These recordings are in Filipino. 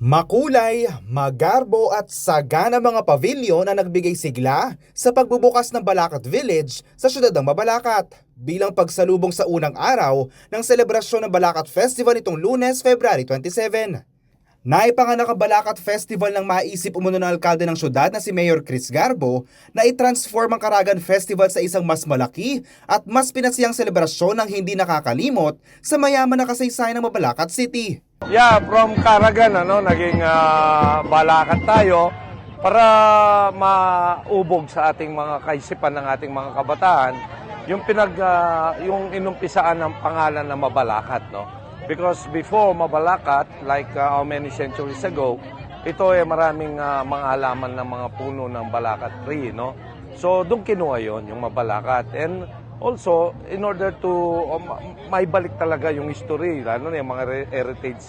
Makulay, magarbo at sagana mga pavilyon ang nagbigay sigla sa pagbubukas ng Balakat Village sa siyudad ng Mabalacat bilang pagsalubong sa unang araw ng selebrasyon ng Balakat Festival nitong Lunes, February 27. Naipanganak ang Balakat Festival nang maisip umuno ng alkalde ng siyudad na si Mayor Chris Garbo na i-transform ang Caragan Festival sa isang mas malaki at mas pinasiyang selebrasyon ng hindi nakakalimot sa mayaman na kasaysayan ng Mabalacat City. Yeah, from Caragan, naging Balacat tayo para maubog sa ating mga kaisipan ng ating mga kabataan yung inumpisaan ng pangalan na Mabalacat, no? Because before Mabalacat, like how many centuries ago, ito ay maraming mga halaman ng mga puno ng Balacat tree, no? So doon kinuha yon yung Mabalacat. And also, in order to maibalik talaga yung history, lalo na yung mga heritage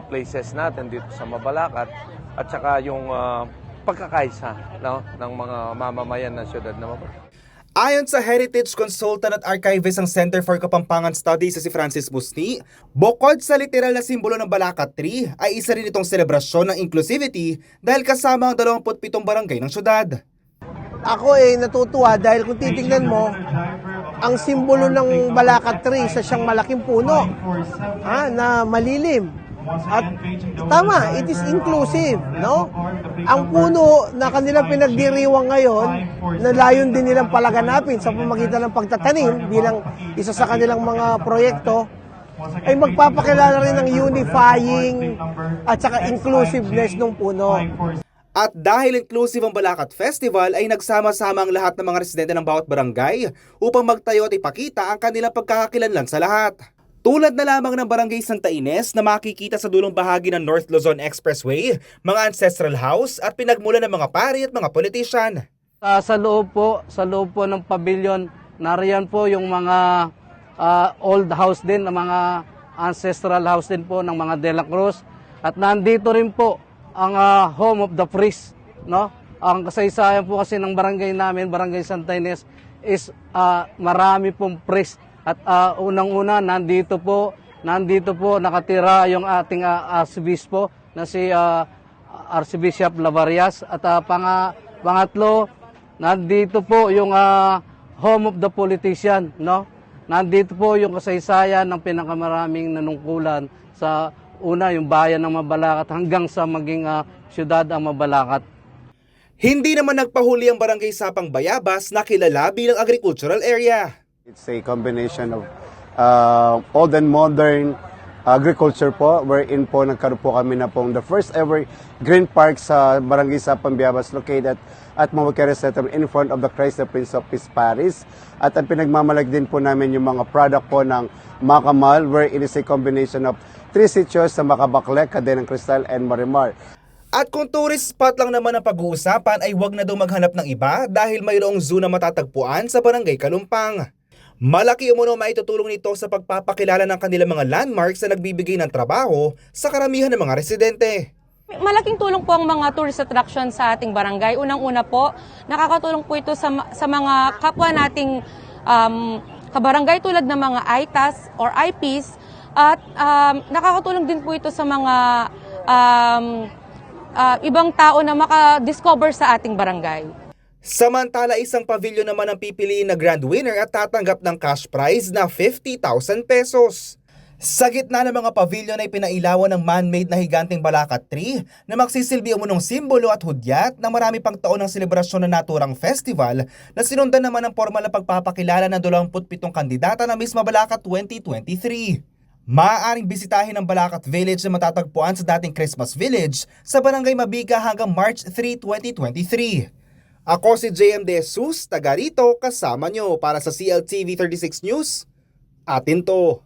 places natin dito sa Mabalacat, at saka yung pagkakaisa, no, ng mga mamamayan ng siyudad na Mabalacat. Ayon sa Heritage Consultant at Archivist ng Center for Kapampangan Studies si Francis Busni, bukod sa literal na simbolo ng Balacat Tree, ay isa rin itong selebrasyon ng inclusivity dahil kasama ang 27 barangay ng syudad. Ako natutuwa dahil kung titingnan mo, ang simbolo ng Balacat Tree sa siyang malaking puno na malilim. At tama, it is inclusive, no? Ang puno na kanilang pinagdiriwang ngayon, na layon din nilang palaganapin sa pamamagitan ng pagtatanim bilang isa sa kanilang mga proyekto, ay magpapakilala rin ng unifying at saka inclusiveness ng puno. At dahil inclusive ang Balacat Festival ay nagsama-sama ang lahat ng mga residente ng bawat barangay upang magtayo at ipakita ang kanilang pagkakakilanlan sa lahat. Tulad na lamang ng Barangay Santa Ines na makikita sa dulong bahagi ng North Luzon Expressway, mga ancestral house at pinagmulan ng mga pari at mga politician. Sa loob po ng pavilion, nariyan po yung mga old house din, ng mga ancestral house din po ng mga De La Cruz. At nandito rin po ang home of the priest, no? Ang kasaysayan po kasi ng barangay namin, Barangay Santa Ines, is marami pong priest. At unang-una, nandito po nakatira yung ating archbispo na si Archbishop Lavarias. At pangatlo, nandito po yung home of the politician, no? Nandito po yung kasaysayan ng pinakamaraming nanungkulan sa una, yung bayan ng Mabalacat hanggang sa maging siyudad ang Mabalacat. Hindi naman nagpahuli ang Barangay Sapang Bayabas na kilala bilang agricultural area. It's a combination of old and modern agriculture po, wherein po nagkaroon po kami na pong the first ever green park sa Barangay Sapang Bayabas located at Mawakere Settlement in front of the Christ the Prince of Peace Parish. At ang pinagmamalag din po namin yung mga product po ng Makamal, where it is a combination of 3 sitios sa Macabacle, Cadenang Cristal, and Marimar. At kung tourist spot lang naman ang pag-uusapan ay huwag na daw maghanap ng iba dahil mayroong zoo na matatagpuan sa Barangay Kalumpang. Malaki umuno maitutulong nito sa pagpapakilala ng kanilang mga landmarks na nagbibigay ng trabaho sa karamihan ng mga residente. Malaking tulong po ang mga tourist attraction sa ating barangay. Unang-una po, nakakatulong po ito sa mga kapwa nating kabarangay tulad ng mga ITAS or IPs at nakakatulong din po ito sa mga ibang tao na makadiscover sa ating barangay. Samantala, isang pavilion naman ang pipiliin na grand winner at tatanggap ng cash prize na 50,000 pesos. Sa gitna ng mga pavilion ay pinailawan ng man-made na higanteng Balacat Tree na magsisilbi umunong simbolo at hudyat ng marami pang taon ng selebrasyon ng naturang festival na sinundan naman ng formal na pagpapakilala ng 27 kandidata na Miss Mabalacat 2023. Maaaring bisitahin ang Balacat Village na matatagpuan sa dating Christmas Village sa Barangay Mabiga hanggang March 3, 2023. Ako si JM De Jesus, taga rito kasama nyo para sa CLTV 36 News. Atin to!